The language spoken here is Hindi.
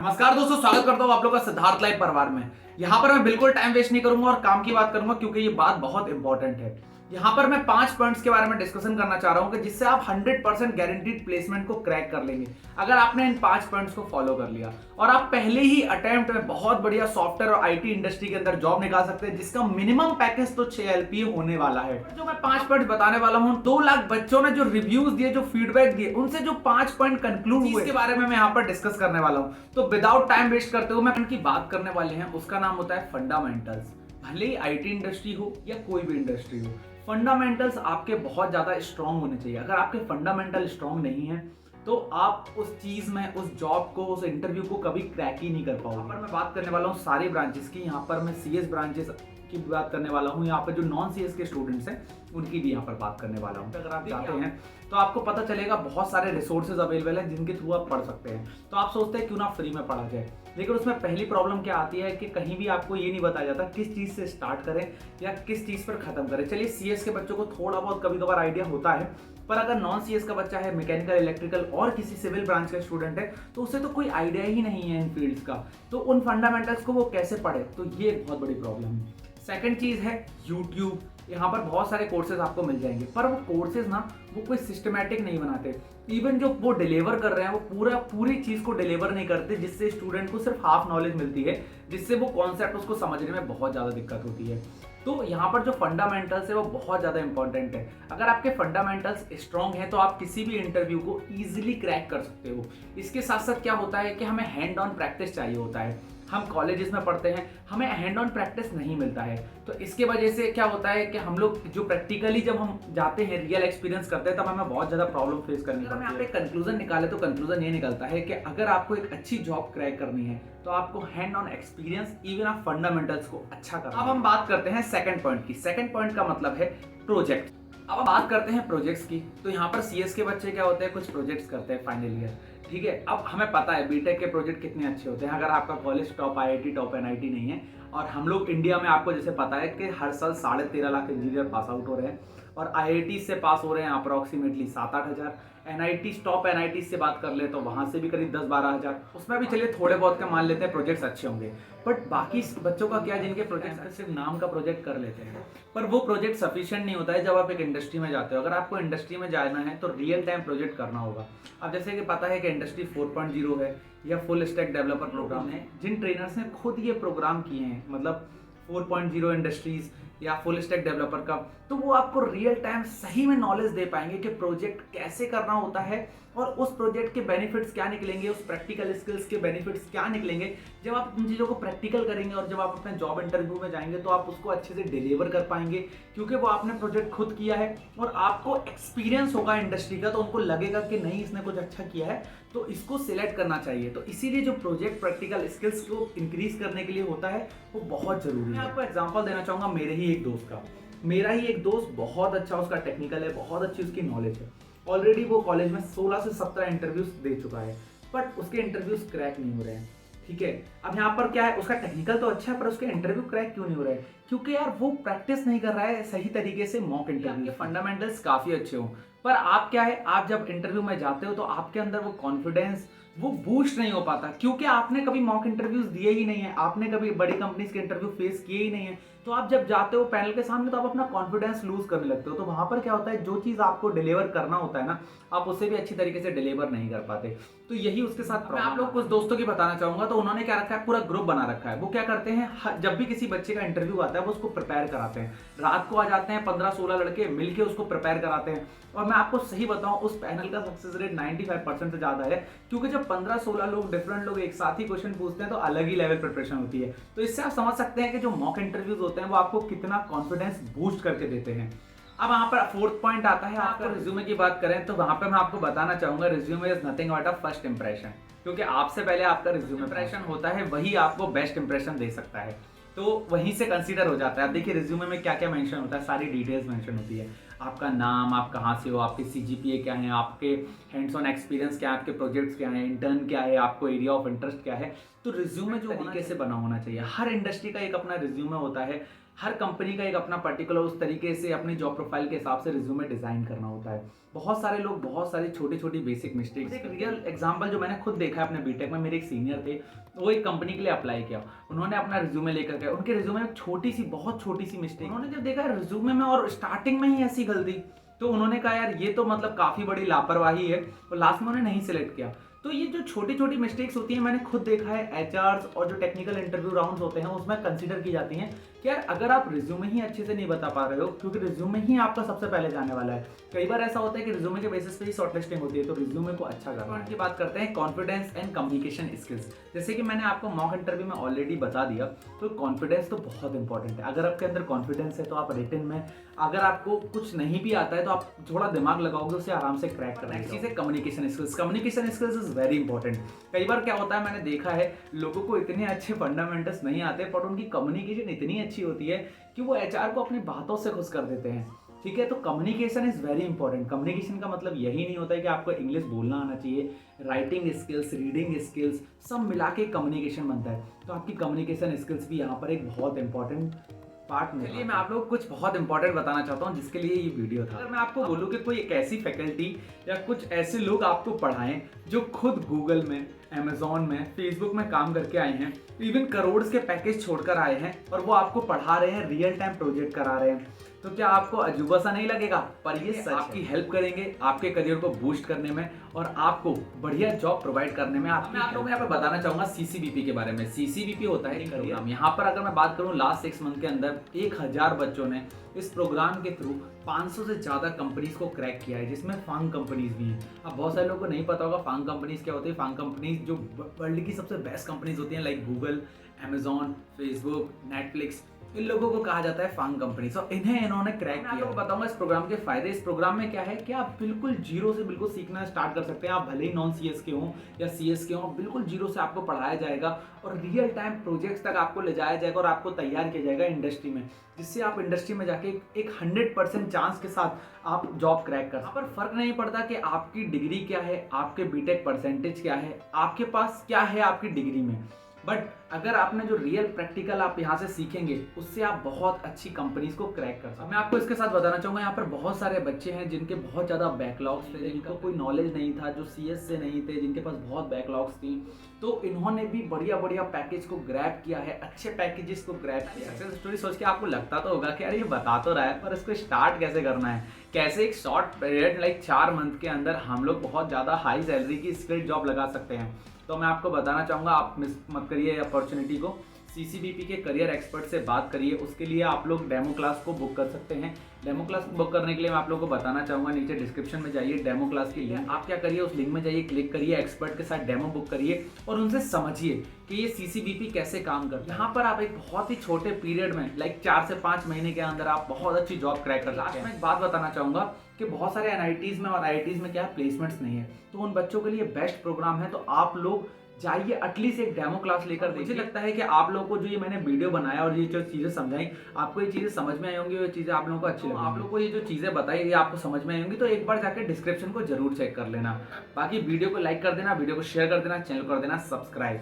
नमस्कार दोस्तों, स्वागत करता हूं आप लोगों का सिद्धार्थ लाइव परिवार में। यहां पर मैं बिल्कुल टाइम वेस्ट नहीं करूंगा और काम की बात करूंगा क्योंकि ये बात बहुत इंपॉर्टेंट है। यहां पर मैं 5 पॉइंट्स के बारे में डिस्कशन करना चाह रहा हूं कि जिससे आप 100% गारंटीड प्लेसमेंट को क्रैक कर लेंगे अगर आपने इन 5 पॉइंट्स को फॉलो कर लिया और आप पहले ही अटेम्प्ट में बहुत बढ़िया सॉफ्टवेयर और आईटी इंडस्ट्री के अंदर जॉब निकाल सकते हैं, जिसका मिनिमम पैकेज तो 6 LPA होने वाला है। जो मैं 5 पॉइंट बताने वाला हूं, 2 लाख बच्चों ने जो रिव्यूज दिए, जो फीडबैक दिए, उनसे जो 5 पॉइंट कंक्लूड हुए, इसके बारे में मैं यहाँ पर डिस्कस करने वाला हूँ। तो विदाउट टाइम वेस्ट करते हुए मैं उनकी बात करने वाले हैं, उसका नाम होता है फंडामेंटल्स। भले ही आईटी इंडस्ट्री हो या कोई भी इंडस्ट्री हो, फंडामेंटल्स आपके बहुत ज्यादा स्ट्रांग होने चाहिए। अगर आपके फंडामेंटल स्ट्रांग नहीं है तो आप उस चीज में, उस जॉब को, उस इंटरव्यू को कभी क्रैक ही नहीं कर पाओगे। यहाँ पर मैं बात करने वाला हूँ सारी ब्रांचेस की। यहाँ पर मैं CS ब्रांचेस की बात करने वाला हूँ। यहाँ पर जो नॉन CS के स्टूडेंट्स हैं उनकी भी यहाँ पर बात करने वाला हूँ। अगर आप चाहते हैं तो आपको पता चलेगा बहुत सारे रिसोर्सेज अवेलेबल हैं जिनके थ्रू आप पढ़ सकते हैं। तो आप सोचते हैं क्यों ना फ्री में पढ़ा जाए, लेकिन उसमें पहली प्रॉब्लम क्या आती है कि कहीं भी आपको ये नहीं बताया जाता किस चीज़ से स्टार्ट करें या किस चीज़ पर खत्म करें। चलिए CS के बच्चों को थोड़ा बहुत कभी कभार आइडिया होता है, पर अगर नॉन CS का बच्चा है, मैकेनिकल, इलेक्ट्रिकल और किसी सिविल ब्रांच का स्टूडेंट है, तो उसे तो कोई आइडिया ही नहीं है इन फील्ड्स का, तो उन फंडामेंटल्स को वो कैसे पढ़े, तो ये एक बहुत बड़ी प्रॉब्लम है। सेकंड चीज़ है यूट्यूब। यहाँ पर बहुत सारे कोर्सेज आपको मिल जाएंगे, पर वो कोर्सेज ना वो कोई सिस्टमैटिक नहीं बनाते। इवन जो वो डिलीवर कर रहे हैं वो पूरी चीज़ को डिलीवर नहीं करते, जिससे स्टूडेंट को सिर्फ हाफ नॉलेज मिलती है, जिससे वो कॉन्सेप्ट उसको समझने में बहुत ज़्यादा दिक्कत होती है। तो यहाँ पर जो फंडामेंटल्स है वो बहुत ज़्यादा इंपॉर्टेंट है। अगर आपके फंडामेंटल्स स्ट्रॉन्ग हैं तो आप किसी भी इंटरव्यू को ईजिली क्रैक कर सकते हो। इसके साथ साथ क्या होता है कि हमें हैंड ऑन प्रैक्टिस चाहिए होता है। हम कॉलेजेस में पढ़ते हैं, हमें हैंड ऑन प्रैक्टिस नहीं मिलता है, तो इसके वजह से क्या होता है कि हम लोग जो प्रैक्टिकली जब हम जाते हैं, रियल एक्सपीरियंस करते हैं, तब हमें बहुत ज़्यादा प्रॉब्लम फेस करनी पड़ती है। अगर हम एक कंक्लूजन निकाले तो कंक्लूजन ये निकलता है कि अगर आपको एक अच्छी जॉब क्रैक करनी है तो आपको हैंड ऑन एक्सपीरियंस, इवन आप फंडामेंटल्स को अच्छा करना। अब हम बात करते हैं सेकंड पॉइंट की। सेकंड पॉइंट का मतलब है प्रोजेक्ट। अब हम बात करते हैं प्रोजेक्ट्स की, तो यहाँ पर CS के बच्चे क्या होते हैं, कुछ प्रोजेक्ट्स करते हैं फाइनल ईयर, ठीक है। अब हमें पता है बीटेक के प्रोजेक्ट कितने अच्छे होते हैं। अगर आपका college top IIT, top NIT नहीं है, और हम लोग इंडिया में आपको जैसे पता है कि हर साल 13.5 लाख इंजीनियर पास आउट हो रहे हैं, और IIT से पास हो रहे हैं अप्रॉक्सीमेटली 7-8 हज़ार। NIT, टॉप NIT से बात कर ले तो वहाँ से भी करीब 10-12 हज़ार। उसमें भी चलिए थोड़े बहुत का मान लेते हैं प्रोजेक्ट्स अच्छे होंगे, बट बाकी बच्चों का क्या, जिनके प्रोजेक्ट्स सिर्फ नाम का प्रोजेक्ट कर लेते हैं, पर वो प्रोजेक्ट सफिशिएंट नहीं होता है जब आप एक इंडस्ट्री में जाते हो। अगर आपको इंडस्ट्री में जाना है तो रियल टाइम प्रोजेक्ट करना होगा। अब जैसे कि पता है कि इंडस्ट्री 4.0 है या फुल स्टैक डेवलपर प्रोग्राम है, जिन ट्रेनर्स ने खुद ये प्रोग्राम किए हैं, मतलब 4.0 इंडस्ट्रीज या फुल स्टैक डेवलपर का, तो वो आपको रियल टाइम सही में नॉलेज दे पाएंगे कि प्रोजेक्ट कैसे करना होता है और उस प्रोजेक्ट के बेनिफिट्स क्या निकलेंगे, उस प्रैक्टिकल स्किल्स के बेनिफिट्स क्या निकलेंगे। जब आप उन चीज़ों को प्रैक्टिकल करेंगे और जब आप अपने जॉब इंटरव्यू में जाएंगे तो आप उसको अच्छे से डिलीवर कर पाएंगे, क्योंकि वो आपने प्रोजेक्ट खुद किया है और आपको एक्सपीरियंस होगा इंडस्ट्री का, तो उनको लगेगा कि नहीं, इसने कुछ अच्छा किया है तो इसको सिलेक्ट करना चाहिए। तो इसीलिए जो प्रोजेक्ट प्रैक्टिकल स्किल्स को इंक्रीज करने के लिए होता है वो बहुत जरूरी है। मैं आपको एग्जांपल देना चाहूँगा मेरे ही एक दोस्त का। मेरा ही एक दोस्त बहुत अच्छा उसका टेक्निकल है, बहुत अच्छी उसकी नॉलेज है। ऑलरेडी वो कॉलेज में 16 से 17 इंटरव्यूज दे चुका है, बट उसके इंटरव्यूज क्रैक नहीं हो रहे हैं, ठीक है। अब यहाँ पर क्या है, उसका टेक्निकल तो अच्छा है पर उसके इंटरव्यू क्रैक क्यों नहीं हो रहा है? क्योंकि यार वो प्रैक्टिस नहीं कर रहा है सही तरीके से मॉक इंटरव्यू। के फंडामेंटल्स काफ़ी अच्छे हो, पर आप क्या है, आप जब इंटरव्यू में जाते हो तो आपके अंदर वो कॉन्फिडेंस वो बूस्ट नहीं हो पाता, क्योंकि आपने कभी मॉक इंटरव्यूज दिए ही नहीं है, आपने कभी बड़ी कंपनीज के इंटरव्यू फेस किए ही नहीं है। तो आप जब जाते हो पैनल के सामने तो आप अपना कॉन्फिडेंस लूज करने लगते हो। तो वहां पर क्या होता है, जो चीज़ आपको डिलीवर करना होता है ना, आप उसे भी अच्छी तरीके से डिलीवर नहीं कर पाते। तो यही उसके साथ मैं आप लोग कुछ दोस्तों की बताना चाहूंगा। तो उन्होंने क्या रखा है, पूरा ग्रुप बना रखा है। वो क्या करते हैं, जब भी किसी बच्चे का इंटरव्यू आता है वो उसको प्रिपेयर कराते हैं। रात को आ जाते हैं 15-16 लड़के मिलकर उसको प्रिपेयर कराते हैं। और मैं आपको सही बताऊं, उस पैनल का सक्सेस रेट 95% से ज़्यादा है, क्योंकि जब 15-16 लोग, डिफरेंट लोग एक साथ ही क्वेश्चन पूछते हैं तो अलग ही लेवल प्रिपरेशन होती है। तो इससे आप समझ सकते हैं कि जो मॉक इंटरव्यूज होते हैं वो आपको कितना कॉन्फिडेंस बूस्ट करके देते हैं। अब वहाँ पर फोर्थ पॉइंट आता है, आपका रिज्यूमे की बात करें तो वहाँ पर मैं आपको बताना चाहूँगा, resume is nothing but a first impression. क्योंकि आपसे पहले आपका रिज्यूमे इंप्रेशन होता है, वही आपको बेस्ट इंप्रेशन दे सकता है, तो वहीं से कंसीडर हो जाता है। अब देखिए रिज्यूमे में क्या क्या मेंशन होता है, सारी डिटेल्स मेंशन होती है। आपका नाम, आप कहाँ से हो, आपके सीजीपीए क्या है, आपके हैंड्स ऑन एक्सपीरियंस क्या है, आपके प्रोजेक्ट्स क्या हैं, इंटर्न क्या है, आपको एरिया ऑफ इंटरेस्ट क्या है। तो रिज्यूमे जो तरीके से बना होना चाहिए। हर इंडस्ट्री का एक अपना रिज्यूमे होता है, हर कंपनी का एक अपना पर्टिकुलर उस तरीके से अपनी जॉब प्रोफाइल के हिसाब से रिज्यूमे डिजाइन करना होता है। बहुत सारे लोग बहुत सारी छोटी छोटी बेसिक मिस्टेक्स, एक रियल एग्जांपल जो मैंने खुद देखा है अपने बीटेक में, मेरे एक सीनियर थे, वो एक कंपनी के लिए अप्लाई किया, उन्होंने अपना रिज्यूमे लेकर गए, उनके रिज्यूमे में छोटी सी, बहुत छोटी सी मिस्टेक, उन्होंने जब देखा रिज्यूमे में और स्टार्टिंग में ही ऐसी गलती, तो उन्होंने कहा यार ये तो मतलब काफी बड़ी लापरवाही है, और लास्ट में उन्होंने नहीं सिलेक्ट किया। तो ये जो छोटी छोटी मिस्टेक्स होती हैं, मैंने खुद देखा है एचआर्स और जो टेक्निकल इंटरव्यू राउंड्स होते हैं उसमें कंसीडर की जाती हैं कि यार अगर आप रिज्यूमे ही अच्छे से नहीं बता पा रहे हो, क्योंकि रिज्यूमे ही आपका सबसे पहले जाने वाला है। कई बार ऐसा होता है कि रिज्यूमे के बेसिस पे ही शॉर्टलिस्टिंग होती है, तो रिज्यूमे को अच्छा करना है। की बात करते हैं कॉन्फिडेंस एंड कम्युनिकेशन स्किल्स। जैसे कि मैंने आपको मॉक इंटरव्यू में ऑलरेडी बता दिया, तो कॉन्फिडेंस तो बहुत इंपॉर्टेंट है। अगर आपके अंदर कॉन्फिडेंस है तो आप रिटन में, अगर आपको कुछ नहीं भी आता है तो आप थोड़ा दिमाग लगाओगे, उसे आराम से क्रैक करना। नेक्स्ट चीज है communication skills. Communication skills is very important. कई बार क्या होता है, मैंने देखा है लोगों को इतने अच्छे फंडामेंटल्स नहीं आते, पर उनकी कम्युनिकेशन इतनी अच्छी होती है कि वो एचआर को अपनी बातों से खुश कर देते हैं। ठीक है, तो communication is very important. Communication का मतलब यही नहीं होता है कि आपको इंग्लिश बोलना आना चाहिए, राइटिंग स्किल्स, रीडिंग स्किल्स सब मिला के कम्युनिकेशन बनता है। तो आपकी कम्युनिकेशन स्किल्स भी यहाँ पर एक बहुत इंपॉर्टेंट पार्ट में। चलिए मैं आप लोगों को कुछ बहुत इंपॉर्टेंट बताना चाहता हूँ जिसके लिए ये वीडियो था। अगर मैं आपको बोलूँ कि कोई एक ऐसी फैकल्टी या कुछ ऐसे लोग आपको पढ़ाएं जो खुद गूगल में, अमेजोन में, फेसबुक में काम करके आए हैं, इवन करोड़ के पैकेज छोड़कर आए हैं, और वो आपको पढ़ा रहे हैं, रियल टाइम प्रोजेक्ट करा रहे हैं, तो क्या आपको अजूबा सा नहीं लगेगा? पर ये सच आपकी हेल्प करेंगे आपके करियर को बूस्ट करने में और आपको बढ़िया जॉब प्रोवाइड करने में। मैं आप लोगों को यहाँ पे बताना चाहूंगा सीसीबीपी के बारे में। सीसीबीपी होता है एक प्रोग्राम। यहाँ पर अगर मैं बात करूँ लास्ट 6 मंथ के अंदर 1000 बच्चों ने इस प्रोग्राम के थ्रू 500 से ज्यादा कंपनीज को क्रैक किया है, जिसमें फांग कंपनीज भी हैं। अब बहुत सारे लोगों को नहीं पता होगा फांग कंपनीज क्या होती है। फांग कंपनीज जो वर्ल्ड की सबसे बेस्ट कंपनीज होती हैं, like Google, Amazon, Facebook, Netflix, इन लोगों को कहा जाता है फांग कंपनी। तो इन्हें इन्होंने क्रैक किया। मैं आपको बताऊंगा इस प्रोग्राम के फायदे। इस प्रोग्राम में क्या है कि आप बिल्कुल जीरो से बिल्कुल सीखना स्टार्ट कर सकते हैं। आप भले ही नॉन सीएस के हों या सीएस के हों, बिल्कुल जीरो से आपको पढ़ाया जाएगा और रियल टाइम प्रोजेक्ट्स तक आपको ले जाया जाएगा और आपको तैयार किया जाएगा इंडस्ट्री में, जिससे आप इंडस्ट्री में जाके एक 100% चांस के साथ आप जॉब क्रैक कर। यहाँ पर फर्क नहीं पड़ता कि आपकी डिग्री क्या है, आपके बीटेक परसेंटेज क्या है, आपके पास क्या है आपकी डिग्री में, बट अगर आपने जो रियल प्रैक्टिकल आप यहाँ से सीखेंगे, उससे आप बहुत अच्छी कंपनीज को क्रैक कर सकते हैं। मैं आपको इसके साथ बताना चाहूँगा, यहाँ पर बहुत सारे बच्चे हैं जिनके बहुत ज़्यादा बैकलॉग्स थे, जिनको कोई नॉलेज नहीं था, जो सीएस से नहीं थे, जिनके पास बहुत बैकलॉग्स थी, तो इन्होंने भी बढ़िया बढ़िया पैकेज को ग्रैब किया है, अच्छे पैकेजेस को ग्रैब किया है। सक्सेस स्टोरी सोच के आपको लगता तो होगा कि यार ये बता तो रहा है, पर इसको स्टार्ट कैसे करना है, कैसे एक शॉर्ट पीरियड लाइक 4 मंथ के अंदर हम लोग बहुत ज़्यादा हाई सैलरी की स्किल्ड जॉब लगा सकते हैं। तो मैं आपको बताना चाहूँगा, आप मिस मत करिए अपॉर्चुनिटी को। सीसीबीपी के करियर एक्सपर्ट से बात करिए। उसके लिए आप लोग डेमो क्लास को बुक कर सकते हैं। डेमो क्लास बुक करने के लिए मैं आप लोगों को बताना चाहूँगा, नीचे डिस्क्रिप्शन में जाइए, डेमो क्लास की लिंक, आप क्या करिए उस लिंक में जाइए, क्लिक करिए, एक्सपर्ट के साथ डेमो बुक करिए और उनसे समझिए कि ये सीसीबीपी कैसे काम करता है। यहाँ पर आप एक बहुत ही छोटे पीरियड में लाइक 4 से 5 महीने के अंदर आप बहुत अच्छी जॉब क्रैक कर सकते हैं। लास्ट में एक बात बताना चाहूँगा कि बहुत सारे एनआईटीज़ में और आईआईटीज़ में क्या है, प्लेसमेंट्स नहीं है, तो उन बच्चों के लिए बेस्ट प्रोग्राम है। तो आप लोग जाइए, एटलीस्ट एक डेमो क्लास लेकर। मुझे लगता है कि आप लोगों को जो ये मैंने वीडियो बनाया और ये जो चीज़ें समझाई, आपको ये चीज़ें समझ में आई होंगी, ये चीज़ें आप लोगों को अच्छी लगी, आप लोगों को ये जो चीज़ें बताई ये आपको समझ में आई होंगी, तो एक बार जाकर डिस्क्रिप्शन को जरूर चेक कर लेना। बाकी वीडियो को लाइक कर देना, वीडियो को शेयर कर देना, चैनल कर देना सब्सक्राइब।